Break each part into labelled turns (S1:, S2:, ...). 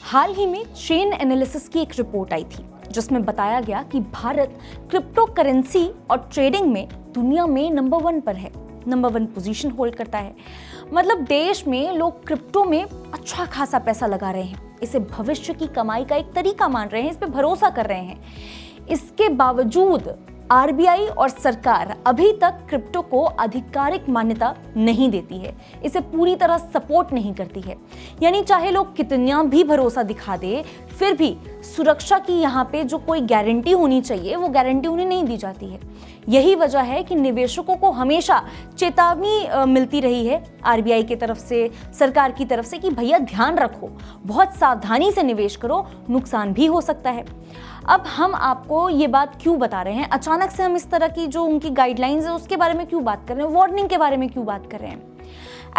S1: हाल ही में chain analysis की एक रिपोर्ट आई थी जिसमें बताया गया कि भारत क्रिप्टो करेंसी और ट्रेडिंग में दुनिया में नंबर 1 पर है, नंबर 1 पोजीशन होल्ड करता है। मतलब देश में लोग क्रिप्टो में अच्छा खासा पैसा लगा रहे हैं, इसे भविष्य की कमाई का एक तरीका मान रहे हैं, इस पे भरोसा कर रहे हैं। इसके बावजूद आरबीआई और सरकार अभी तक क्रिप्टो को आधिकारिक मान्यता नहीं देती है, इसे पूरी तरह सपोर्ट नहीं करती है। यानी चाहे लोग कितना भी भरोसा दिखा दे, फिर भी सुरक्षा की यहाँ पे जो कोई गारंटी होनी चाहिए वो गारंटी उन्हें नहीं दी जाती है। यही वजह है कि निवेशकों को हमेशा चेतावनी मिलती रही है आरबीआई की तरफ से, सरकार की तरफ से कि भैया ध्यान रखो, बहुत सावधानी से निवेश करो, नुकसान भी हो सकता है। अब हम आपको ये बात क्यों बता रहे हैं, अचानक से हम इस तरह की जो उनकी गाइडलाइंस है उसके बारे में क्यों बात कर रहे हैं, वार्निंग के बारे में क्यों बात कर रहे हैं।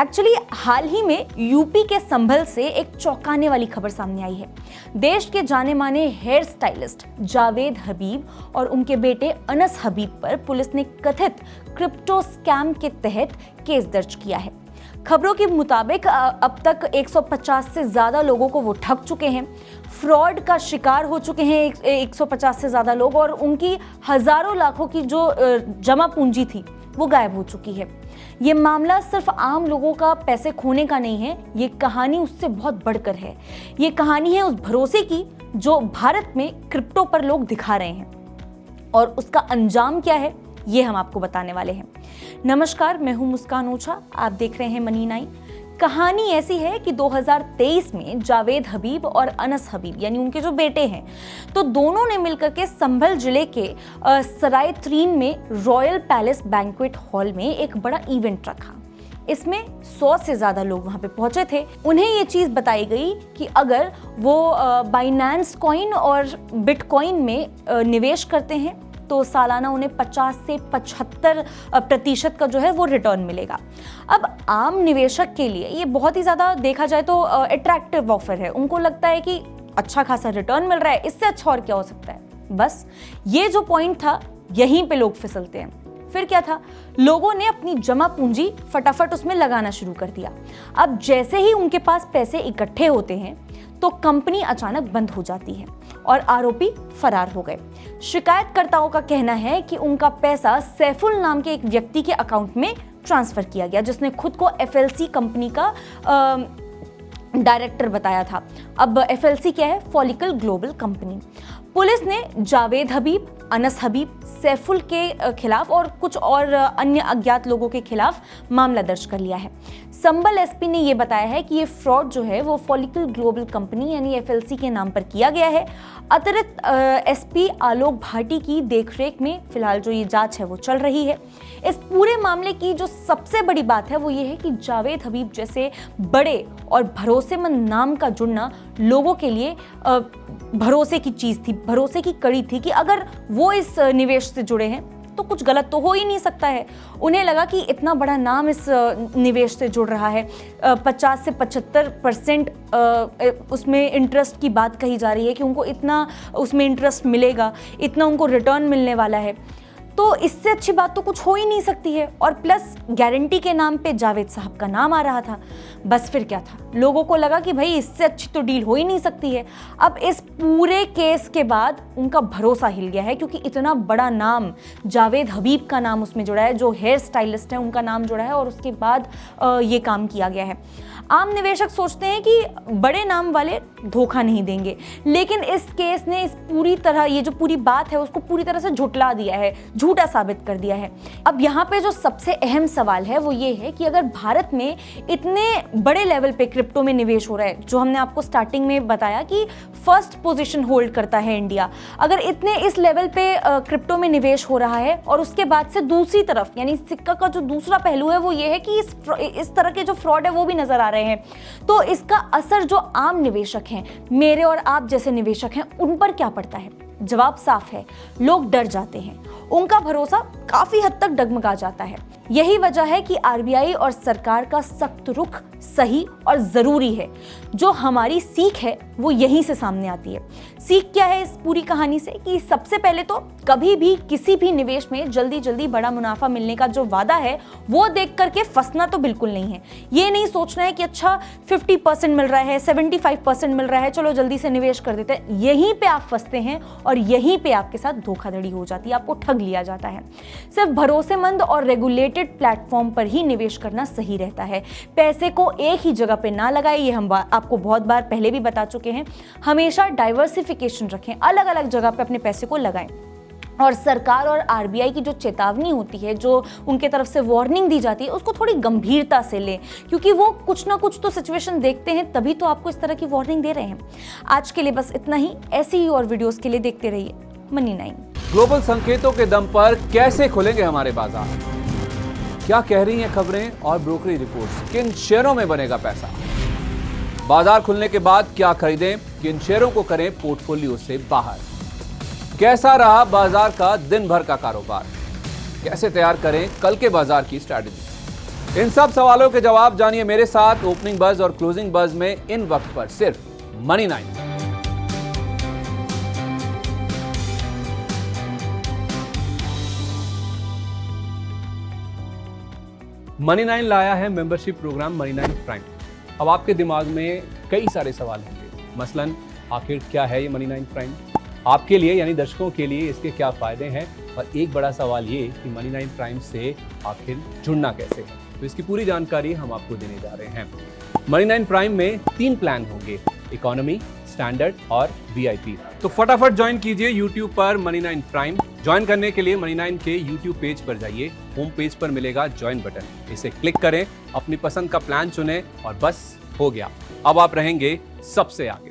S1: एक्चुअली हाल ही में यूपी के संभल से एक चौंकाने वाली खबर सामने आई है। देश के जाने माने हेयर स्टाइलिस्ट जावेद हबीब और उनके बेटे अनस हबीब पर पुलिस ने कथित क्रिप्टो स्कैम के तहत केस दर्ज किया है। खबरों के मुताबिक अब तक 150 से ज्यादा लोगों को वो ठग चुके हैं, फ्रॉड का शिकार हो चुके हैं 150 से ज्यादा लोग, और उनकी हजारों लाखों की जो जमा पूंजी थी वो गायब हो चुकी है। ये मामला सिर्फ आम लोगों का पैसे खोने का नहीं है, ये कहानी उससे बहुत बढ़कर है। ये कहानी है उस भरोसे की जो भारत में क्रिप्टो पर लोग दिखा रहे हैं, और उसका अंजाम क्या है ये हम आपको बताने वाले हैं। नमस्कार, मैं हूं मुस्कान ओझा, आप देख रहे हैं मनी 9। कहानी ऐसी है कि 2023 में जावेद हबीब और अनस हबीब यानी उनके जो बेटे हैं, तो दोनों ने मिलकर के संभल जिले के सराय त्रीन में रॉयल पैलेस बैंक्वेट हॉल में एक बड़ा इवेंट रखा। इसमें 100 से ज़्यादा लोग वहाँ पे पहुँचे थे। उन्हें ये चीज़ बताई गई कि अगर वो बाइनेंस कॉइन और बिटकॉइन में निवेश करते हैं तो सालाना उन्हें 50 से 75% का जो है वो रिटर्न मिलेगा। अब आम निवेशक के लिए ये बहुत ही ज़्यादा देखा जाए तो अट्रैक्टिव ऑफर है। उनको लगता है कि अच्छा खासा रिटर्न मिल रहा है, इससे अच्छा और क्या हो सकता है। बस ये जो पॉइंट था, यहीं पे लोग फिसलते हैं। फिर क्या था, लोगों ने अपनी जमा पूंजी फटाफट उसमें लगाना शुरू कर दिया। अब जैसे ही उनके पास पैसे इकट्ठे होते हैं तो कंपनी अचानक बंद हो जाती है और आरोपी फरार हो गए। शिकायतकर्ताओं का कहना है कि उनका पैसा सैफुल नाम के एक व्यक्ति के अकाउंट में ट्रांसफर किया गया, जिसने खुद को एफएलसी कंपनी का डायरेक्टर बताया था। अब एफएलसी क्या है? Follicle global company. पुलिस ने जावेद हबीब, अनस हबीब, सैफुल के खिलाफ और कुछ और अन्य अज्ञात लोगों के खिलाफ मामला दर्ज कर लिया है। संभल एसपी ने यह बताया है कि ये फ्रॉड जो है वो फॉलिकल ग्लोबल कंपनी यानी एफएलसी के नाम पर किया गया है। अतिरिक्त एसपी आलोक भाटी की देखरेख में फिलहाल जो ये जांच है वो चल रही है। इस पूरे मामले की जो सबसे बड़ी बात है वो ये है कि जावेद हबीब जैसे बड़े और भरोसेमंद नाम का जुड़ना लोगों के लिए भरोसे की चीज थी, भरोसे की कड़ी थी कि अगर वो इस निवेश से जुड़े हैं तो कुछ गलत तो हो ही नहीं सकता है। उन्हें लगा कि इतना बड़ा नाम इस निवेश से जुड़ रहा है, 50 से 75% उसमें इंटरेस्ट की बात कही जा रही है कि उनको इतना उसमें इंटरेस्ट मिलेगा, इतना उनको रिटर्न मिलने वाला है, तो इससे अच्छी बात तो कुछ हो ही नहीं सकती है। और प्लस गारंटी के नाम पे जावेद साहब का नाम आ रहा था। बस फिर क्या था, लोगों को लगा कि भाई इससे अच्छी तो डील हो ही नहीं सकती है। अब इस पूरे केस के बाद उनका भरोसा हिल गया है, क्योंकि इतना बड़ा नाम, जावेद हबीब का नाम उसमें जुड़ा है, जो हेयर स्टाइलिस्ट है उनका नाम जुड़ा है, और उसके बाद ये काम किया गया है। आम निवेशक सोचते हैं कि बड़े नाम वाले धोखा नहीं देंगे, लेकिन इस केस ने इस पूरी तरह, ये जो पूरी बात है उसको पूरी तरह से झुटला दिया है, झूठा साबित कर दिया है। अब यहाँ पे जो सबसे अहम सवाल है वो ये है कि अगर भारत में इतने बड़े लेवल पे क्रिप्टो में निवेश हो रहा है, जो हमने आपको स्टार्टिंग में बताया कि फर्स्ट पोजीशन होल्ड करता है इंडिया, अगर इतने इस लेवल पे क्रिप्टो में निवेश हो रहा है, और उसके बाद से दूसरी तरफ यानी सिक्का का जो दूसरा पहलू है वो ये है कि इस तरह के जो फ्रॉड है वो भी नजर आ रहे हैं, तो इसका असर जो आम निवेशक हैं, मेरे और आप जैसे निवेशक हैं, उन पर क्या पड़ता है? जवाब साफ है, लोग डर जाते हैं, उनका भरोसा काफी हद तक डगमगा जाता है। यही वजह है कि आरबीआई और सरकार का सख्त रुख सही और जरूरी है। जो हमारी सीख है वो यहीं से सामने आती है। सीख क्या है इस पूरी कहानी से कि सबसे पहले तो कभी भी किसी भी निवेश में जल्दी जल्दी बड़ा मुनाफा मिलने का जो वादा है वो देख करके फंसना तो बिल्कुल नहीं है। ये नहीं सोचना है कि अच्छा 50% मिल रहा है, 75% मिल रहा है, चलो जल्दी से निवेश कर देते हैं। यहीं पे आप फंसते हैं और यहीं पे आपके साथ धोखाधड़ी हो जाती है, आपको ठग लिया जाता है। सिर्फ भरोसेमंद और रेगुलेटेड प्लेटफॉर्म पर ही निवेश करना सही रहता है। पैसे को एक ही जगह पे ना लगाए, ये हम आपको बहुत बार पहले भी बता चुके हैं। हमेशा डाइवर्सिफिकेशन रखें, अलग अलग जगह पे अपने पैसे को लगाएं। और सरकार और आरबीआई की जो चेतावनी होती है, जो उनके तरफ से वार्निंग दी जाती है, उसको थोड़ी गंभीरता से लें, क्योंकि वो कुछ ना कुछ तो सिचुएशन देखते हैं, तभी तो आपको इस तरह की वार्निंग दे रहे हैं। आज के लिए बस इतना ही। ऐसी ही और वीडियोस के लिए देखते रहिए मनी9।
S2: ग्लोबल संकेतों के दम पर कैसे खुलेंगे हमारे बाजार? क्या कह रही हैं खबरें और ब्रोकरेज रिपोर्ट्स? किन शेयरों में बनेगा पैसा? बाजार खुलने के बाद क्या खरीदें? किन शेयरों को करें पोर्टफोलियो से बाहर? कैसा रहा बाजार का दिन भर का कारोबार? कैसे तैयार करें कल के बाजार की स्ट्रैटेजी? इन सब सवालों के जवाब जानिए मेरे साथ ओपनिंग बज और क्लोजिंग बज में, इन वक्त पर सिर्फ मनी9। मनी9 लाया है मेंबरशिप प्रोग्राम मनी9 प्राइम। अब आपके दिमाग में कई सारे सवाल होंगे, मसलन आखिर क्या है ये मनी9 प्राइम? आपके लिए यानी दर्शकों के लिए इसके क्या फायदे हैं? और एक बड़ा सवाल ये कि मनी9 प्राइम से आखिर जुड़ना कैसे है? तो इसकी पूरी जानकारी हम आपको देने जा रहे हैं। मनी9 प्राइम में 3 प्लान होंगे, इकोनॉमी, स्टैंडर्ड और वीआईपी। तो फटाफट ज्वाइन कीजिए YouTube पर मनी9 प्राइम। ज्वाइन करने के लिए मनी9 के YouTube पेज पर जाइए, होम पेज पर मिलेगा ज्वाइन बटन, इसे क्लिक करें, अपनी पसंद का प्लान चुनें और बस हो गया, अब आप रहेंगे सबसे आगे।